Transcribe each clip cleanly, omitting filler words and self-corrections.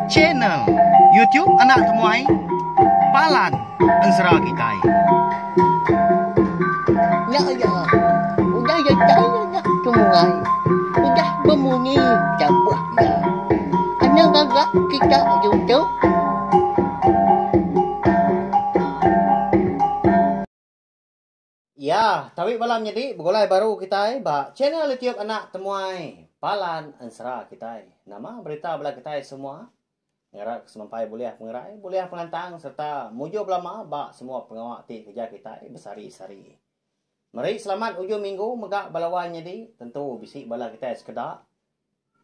Channel YouTube anak temuai Palan Ansara kita. Ya ya, udah ya nak temuai, udah berbunyi cabutnya. Anak gagak kita YouTube. Ya, tapi malam jadi begolai baru kita ba channel YouTube anak temuai Palan Ansara kita. Nama berita bela kita semua. Ngerak semampai boleh pengerai, boleh pengantang serta mujo belama ba semua pengawak ti kerja kita besari-sari. Mari selamat ujung minggu megak balawan jadi tentu bisik bala kita sekedar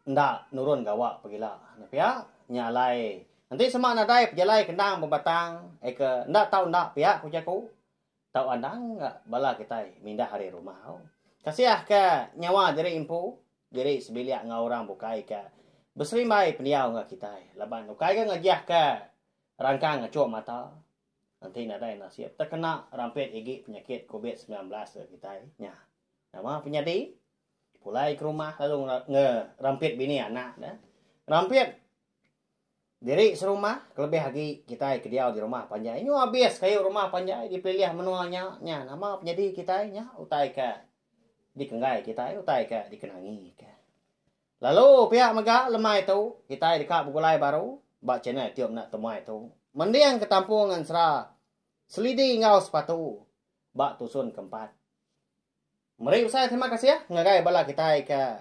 ndak nurun gawak pergilah. Pihak nyalai. Nanti semak nadai pejalai kendang berbatang ke ndak tahu ndak pihak kujaku. Tahu andang enggak bala kita mindah hari rumah. Kasih ke nyawa dari impu, jadi sebiliak ngau orang bukai ke berserimai peniau enggak kita. Laban ukai ke ngajah ke rangkang ngecuk mata. Nanti nadai nasib terkena rampet igi penyakit COVID-19 kita nya. Nama penyadi pulai ke rumah lalu ngerampet bini anak dah. Rampet diri serumah, kelebih lagi kita kediau di rumah panjai. Ini habis kayu rumah panjai dipilih menuanya nya. Nama penyadi kita nya utai ke dikenggai kita utai ke dikenangi ke. Lalu pihak mega lemah itu kita dekat bugulai baru bak channel tiup nak temuai itu. Mendiang ketampungan serah selidi ngau sepatu bak tusun keempat. Mari saya terima kasih ya ngagai bala kita ke.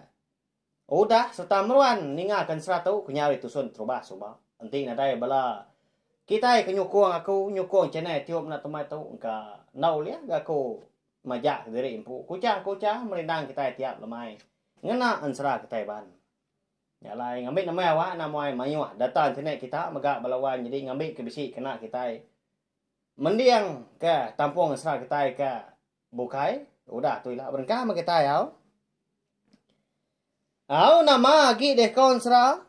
Udah serta meruan ningakan seratu kenyari tusun terubah subah. Nanti nadai bala kita kenyukung aku nyukung channel tiup nak temai tu engka nau lia aku majak diri impu kucah merindang kita tiap lemai ngena ansara kita ban nyalai ngambil nama awak namai mayuah data internet kita megak balawan jadi ngambil ke bisi kena kita mendiang ke tampung ansara kita ke bukai udah tu lah berengkah ma kita ya au nama gi deh konsra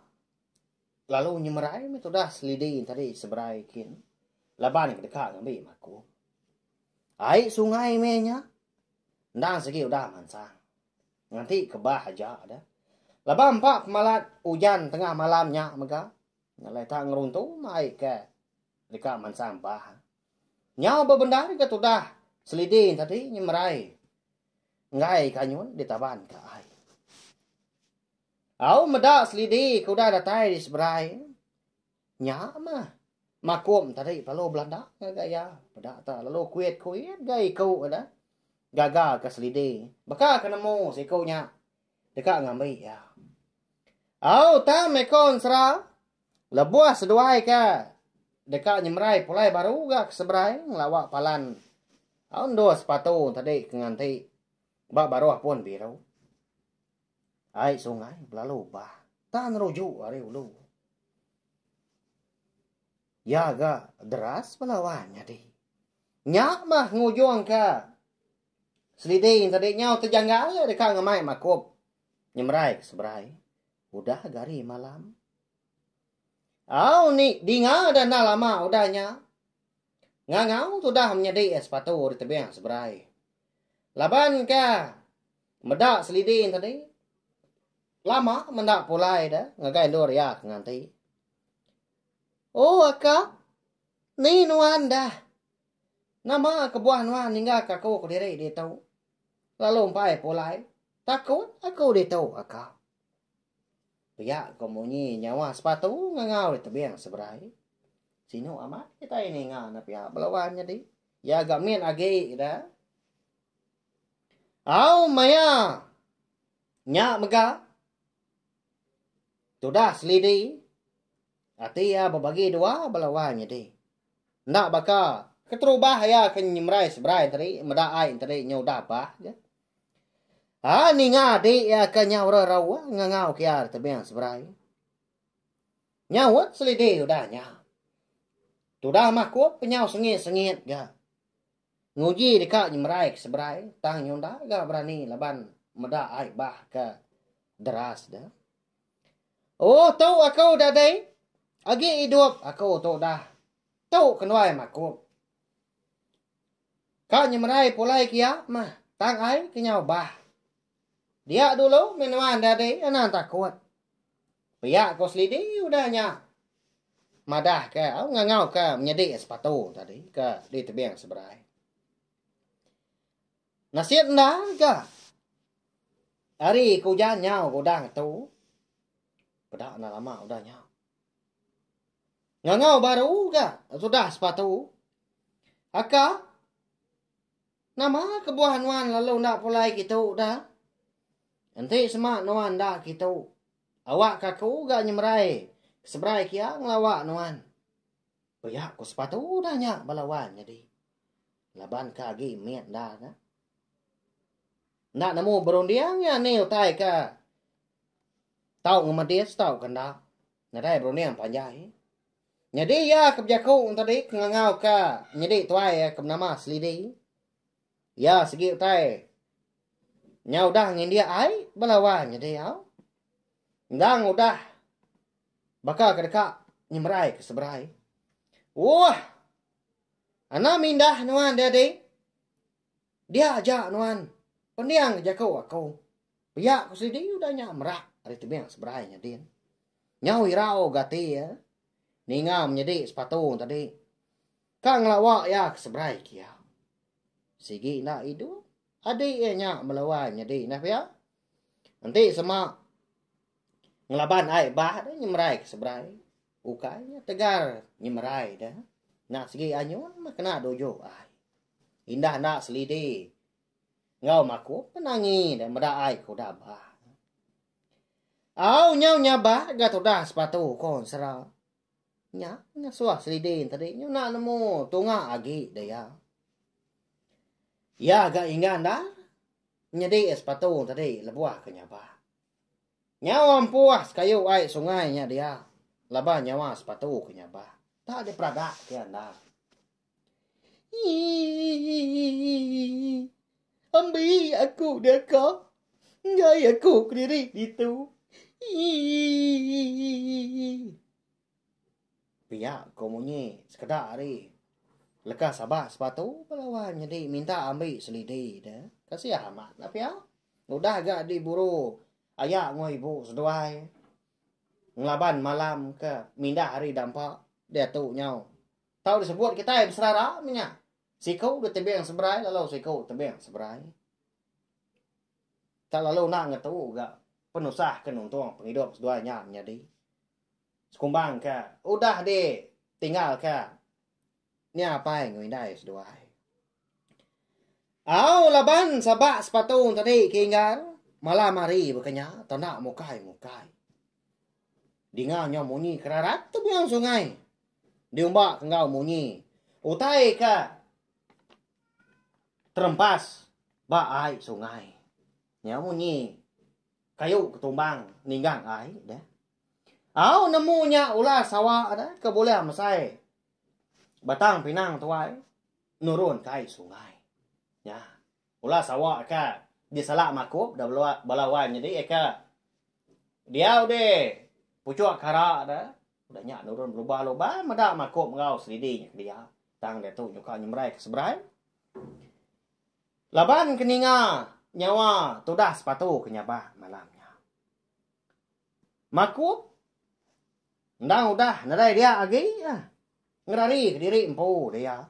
lalu nyemerai itu dah selidi tadi seberai kin. Laban yang dekat ngambil maku. Air sungai menya. Ndang segi udah mansang. Nanti kebah aja ada. Laban pak malat hujan tengah malamnya mega. Nyalai tak ngeruntu mai ke dekat mansang bah. Nya bebendari ke tudah selidi tadi nyemerai. Ngai kanyun ditaban ke air. Au medak selidi kuda datai di seberai. Nya mah. Makum tadi lalu Belanda gaya. Medak tak lalu kuit gaya kau ada. Gagal ke selidi. Baka kenemu si kau nya. Dekat ngambil ya. Au tam mekon serah. Lebuah seduai ke. Dekat nyemerai pulai baru gak ke seberai. Ngelawak palan. Au dua sepatu tadi kenganti. Bak baru pun biru. Air sungai berlalu bah. Tan rujuk hari ulu. Ya agak deras melawannya deh. Nyak mah ngujung ke. Seliding tadi nyau terjanggal dekat ngamai makup. Nyemerai ke seberai. Udah gari malam. Au ni dinga dan lama udahnya. Ngangau sudah menjadi sepatu di tebing seberai. Laban ke. Medak seliding tadi. Lama mendak pulai dah ngagai dor ya nganti. Oh akak, ni nuan dah. Nama kebuah nuan hingga kaku diri dia tahu. Lalu umpai pulai. Takut aku dia tahu akak. Pihak komunyi nyawa sepatu ngangau di tebing seberai. Sino amat kita ini ngana pihak belawannya di. Ya gamin agi dah. Au maya. Nyak mega. Sudah selidi. Hati ya berbagi dua belawannya deh. Nak baka keterubah ya kenyemrai seberai tadi. Medak air tadi nyudah bah. Ha ni ngadi ya kenyawra rawa ngangau kiar tebing seberai. Nyawat selidi sudah nya. Sudah makuk penyau sengit-sengit ga. Nguji dekat nyemrai seberai. Tang nyudah ga berani laban medak air bah ke deras dah. Oh, tahu aku dah deh. Agi hidup aku tahu dah. Tahu kenuai maku. Kau nyemerai pulai kia mah. Tang ai kenyau bah. Dia dulu minuman dah deh. Anak takut. Pihak kau selidi udahnya. Madah ke, ngangau ke menyedik sepatu tadi ke di tebing seberai. Nasihat ndah ke. Hari kau nyau kau dah tu. Pedak nak lama udah nyau. Ngangau baru ke, sudah sepatu. Aka, nama kebuahan wan lalu nak pulai gitu dah. Nanti semak nuan dah gitu. Awak kaku gak nyemrai. Seberai kia ngelawak nuan. Pihak ku sepatu dah nyak balawan jadi. Laban kagi miat dah kan. Nak nemu berundiangnya ni utai ka. Tau ngemadis tau kanda. Nadai berundiang panjai. Jadi ya kebijaku tadi ngangau ka. Jadi tuai ke nama selidi. Ya segi utai. Nya udah ngindia ai balawan jadi ya. Ndang udah bakal kedekak nyemrai ke seberai. Wah. Ana mindah nuan dede. Dia ajak nuan. Pendiang jago aku. Biak ku sidi udah merak dari tebing seberainya din. Nyau irao gati ya. Ningam menjadi sepatu tadi. Kang lawak ya ke seberai kia. Sigi nak itu. Adik nya melawan jadi nah ya. Nanti semak ngelaban ai bah dah nyemrai ke seberai. Ukainya tegar nyemrai dah. Nak segi anyun mah kena dojo ai. Indah nak selidi. Ngau maku penangi dan meda ai ko dah bah. Au nyau nyabah gat dah sepatu kon sera. Nya suah selidi tadi nyu nak nemu tunga agi dah ya. Ya agak ingan dah. Nyedi sepatu tadi lebuah ke nyabah. Nyawa puas kayu ai sungai nya dia. Labah nyawa sepatu ke nyabah. Tak ada peradak ke anda. Ambil aku dia kau. Ngai aku kediri itu. Pihak kau munyi sekedar hari. Lekas sabah sepatu pelawan jadi minta ambil selidi dah. Kasih amat lah pihak. Udah agak diburu. Ayak ngoi ibu seduai. Ngelaban malam ke mindah hari dampak. Dia tu nyau. Tahu disebut kita yang berserara minyak. Sikau udah tebing seberai lalu sikau tebing seberai. Tak lalu nak ngetu gak penusah ke nuntung penghidup seduanya menjadi. Sekumbang ke. Udah deh tinggal ke. Ni apa yang ngoi seduai. Au laban sabak sepatu tadi kinggar. Malam hari berkenya, tak nak mukai. Dengarnya munyi kerarat tebiang sungai. Diumbak kengau munyi. Utai ka. Terempas. Baai sungai. Nya munyi. Kayu ketumbang. Ninggang ai. Dah. Au nemunya ulah sawah ada. Keboleh mesai. Batang pinang tuai. Nurun kai sungai. Ya. Ulah sawah ka. Dia salah makub dah balawan jadi eka dia udah pucuk kara dah udah nyak nurun loba meda makub ngau selidinya dia tang dia tu nyuka nyemrai ke seberai laban keninga nyawa tu dah sepatu ke nyabah malamnya makub ndang udah nadai dia lagi ngerari ke diri empu dia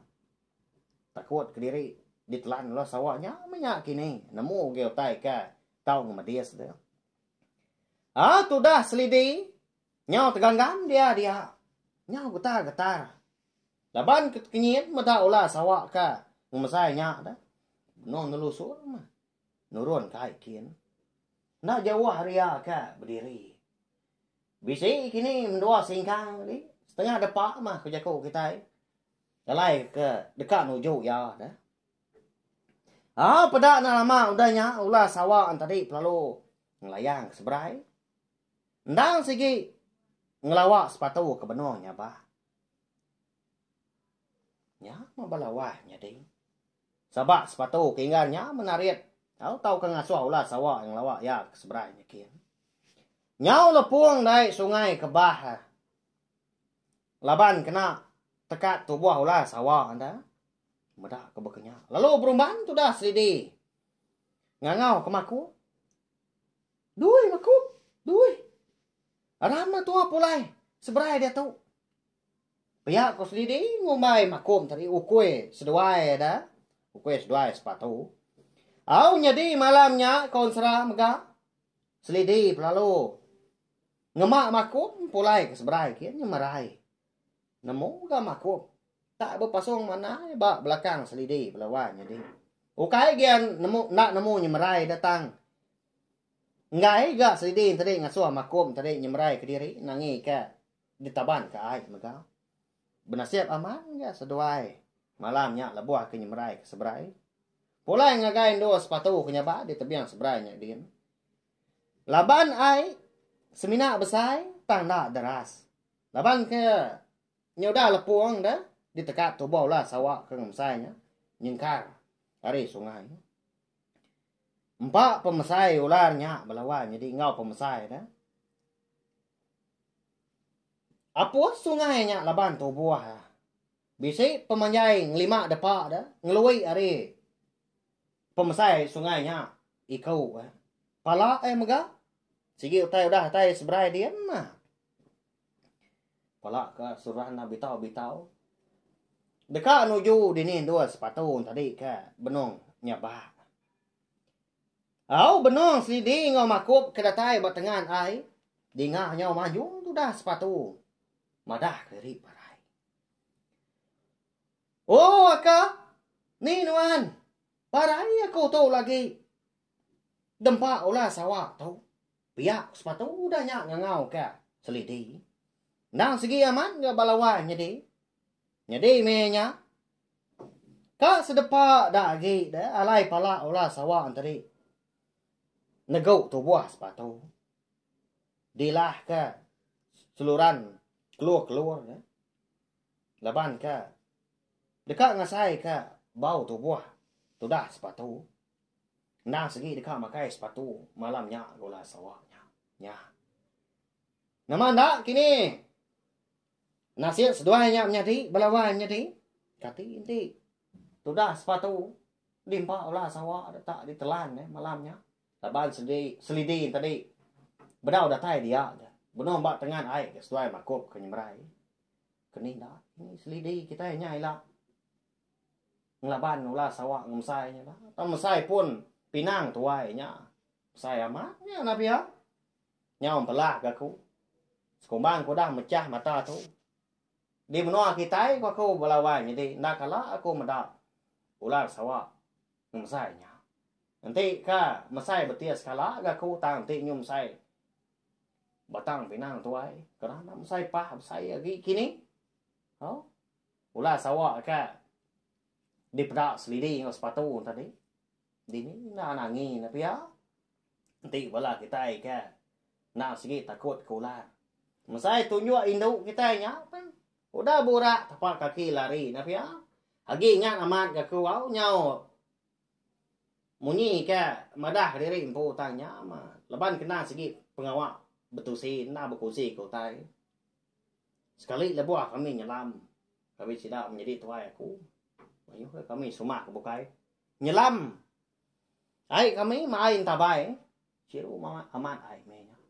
takut ke diri ditelan lo sawahnya minyak kini nemu geotai ka tau ngemadias dia tu dah selidi nyau teganggam dia nyau getar laban kenyit mata ulah sawah ka ngemasai nyak dah non nelusur mah nurun kai kin nak jauh ria ka berdiri bisi kini mendua singkang ni setengah depak mah kejaku kita dalai ke dekat nuju ya dah. Pada nak lama udahnya ulah sawah tadi lalu ngelayang ke seberai. Ndang segi ngelawak sepatu ke benongnya bah. Nya mau balawahnya ding. Sabak sepatu keingarnya menarik. Tahu ke ngasuh ulah sawah yang lawak ya ke seberai nyakin. Nyau lepung dari sungai ke bah. Laban kena tekat tubuh ulah sawah anda. Medak ke bekenya. Lalu berumban tu dah selidi. Ngangau ke maku. Dui maku. Dui. Arama tua pulai. Seberai dia tu. Pihak kau sendiri ngumai makum tadi ukue seduai dah. Ukue seduai sepatu. Au nyadi malamnya kau serah mega. Selidi pelalu. Ngemak makum pulai ke seberai kian nyemerai. Nemu ga makum. Tak berpasung mana bak belakang selidi pelawan jadi. Ukai gian nemu nyemerai datang. Ngai ga selidi tadi ngasuh makum tadi nyemerai ke diri nangi ke ditaban ke ai mega. Benasiap aman ga seduai. Malamnya lebuah ke nyemerai ke seberai. Pulai ngagain dua sepatu kenyaba di tebiang seberai nya din. Laban ai semina besai tang dak deras. Laban ke nyoda lepuang dah ditekat tubau lah sawak ke ngemsainya nyingkar dari sungai. Empat pemesai ularnya belawan jadi ngau pemesai dah. Apa sungainya laban tu buah. Bisi pemanjai ngelima depak dah ngelui ari pemesai sungainya ikau. Pala mega. Sige utai udah tai seberai dia mah. Pala ke surah na bitau. Dekat nuju dini dua sepatu tadi ke benong nyabak. Au benong selidi ngau makup kedatai batengan ai. Dingah nyau maju tu dah sepatu. Madah keri parai. Oh aka. Ni nuan. Parai aku tu lagi. Dempak ulah sawak tu. Pihak sepatu udah nyak ngau ke selidi. Nang segi aman ke balawan jadi. Jadi menya. Kak sedepak dah lagi dah alai pala ulah sawak tadi. Negau tu buah sepatu. Dilah ke seluran keluar dah. Laban ke dekat ngasai ke bau tu buah. Tu dah sepatu. Nang segi dekat makai sepatu malamnya ulah sawaknya. Nya. Nama ndak kini. Nasihat seduanya menyadi, belawan menyadi. Kati inti. Tudah sepatu. Limpa ulah sawak tak ditelan malamnya. Laban selidi tadi. Bedau datai dia. Benar mbak tengan air. Seduai makup ke nyemerai. Kening dah. Ini selidi kita nyai lah. Ngelaban ulah sawak ngemsainya lah. Mesai pun pinang tuainya. Saya amatnya nabi ya. Nyau pelah ke aku. Sekumbang ku dah mecah mata tu. Di menua kita aku belawan jadi nak kalah aku medak ular sawak ngemsainya. Nanti ka mesai betia sekala aku tang ti nyum sai batang pinang tuai kerana mesai pah mesai lagi kini. Oh. Ular sawak ka di pedak selidi ngos sepatu tadi. Dini na nangi na pia. Nanti bala kita ka nak sikit takut ke ular. Mesai tunjuk induk kita nya udah borak tapak kaki lari napi ya. Hagi ingat amat ke kau nyau. Munyi ke madah diri empu tanya mah. Leban kena sikit pengawak betusi na berkusi kau tai. Sekali lebuah kami nyelam. Kami tidak menjadi tuai aku. Ayo kami sumak bukai. Nyelam. Ai kami main tabai. Ciru mama amat ai menya.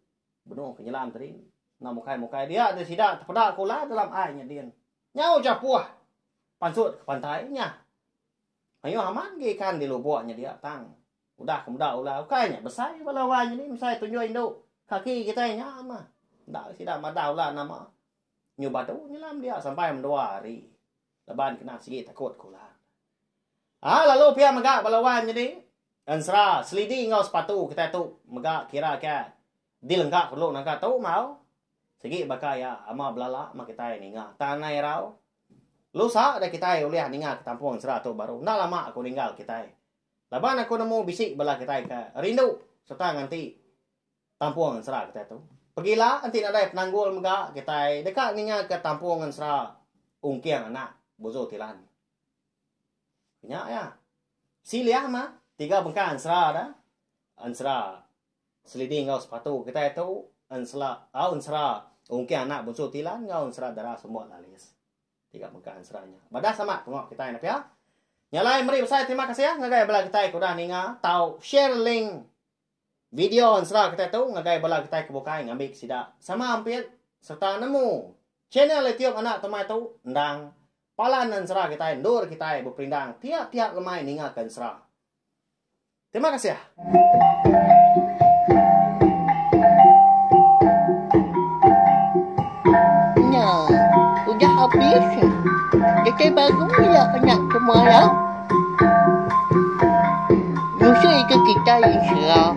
Benar penyelam tadi. Nah mukai dia ada sidak terpedak kola dalam airnya dia. Nyau japuah. Pansut ke pantainya. Ayo aman ge kan di lubuknya dia tang. Udah kemudah ulah ukainya besar balawannya ni misai tunjuk induk. Kaki kita nya mah. Ndak sidak madah ulah nama. Nyubatu nyelam dia sampai 2 hari. Leban kena sikit takut kola. Lalu pihak megak balawannya ni. Ansra selidi ngau sepatu kita tu megak kira ke dilengkap perlu nak tahu mau. Sige bakaya ama belala ma kita ninga tanai rau lusa ada kita oleh ninga ke tampuang sera tu baru ndak lama aku ninggal kita laban aku nemu bisik bala kita ke rindu serta nganti tampuang sera kita tu pergilah nanti ada penanggul mega kita dekat ninga ke tampuang sera ungkiang anak bozo tilan nya ya silia mah 3 bengkan sera dah ansra selidi ngau sepatu kita tu ansra ungki anak bonso tilan ngau ansra darah semua lalis. 3 bengkan ansranya. Badah sama tengok kita nak ya. Nyalai meri besar terima kasih ya ngagai bala kita ko dah ninga tau share link video ansra kita tu ngagai bala kita kebukai ngambil sida. Sama hampir serta nemu channel tiap anak temai tu ndang palan ansra kita ndur kita berperindang tiap-tiap lemai ninggalkan serah. Terima kasih ya. Nah, udah habis. Jadi baru ya anak semalam. Musuh itu kita yang serah.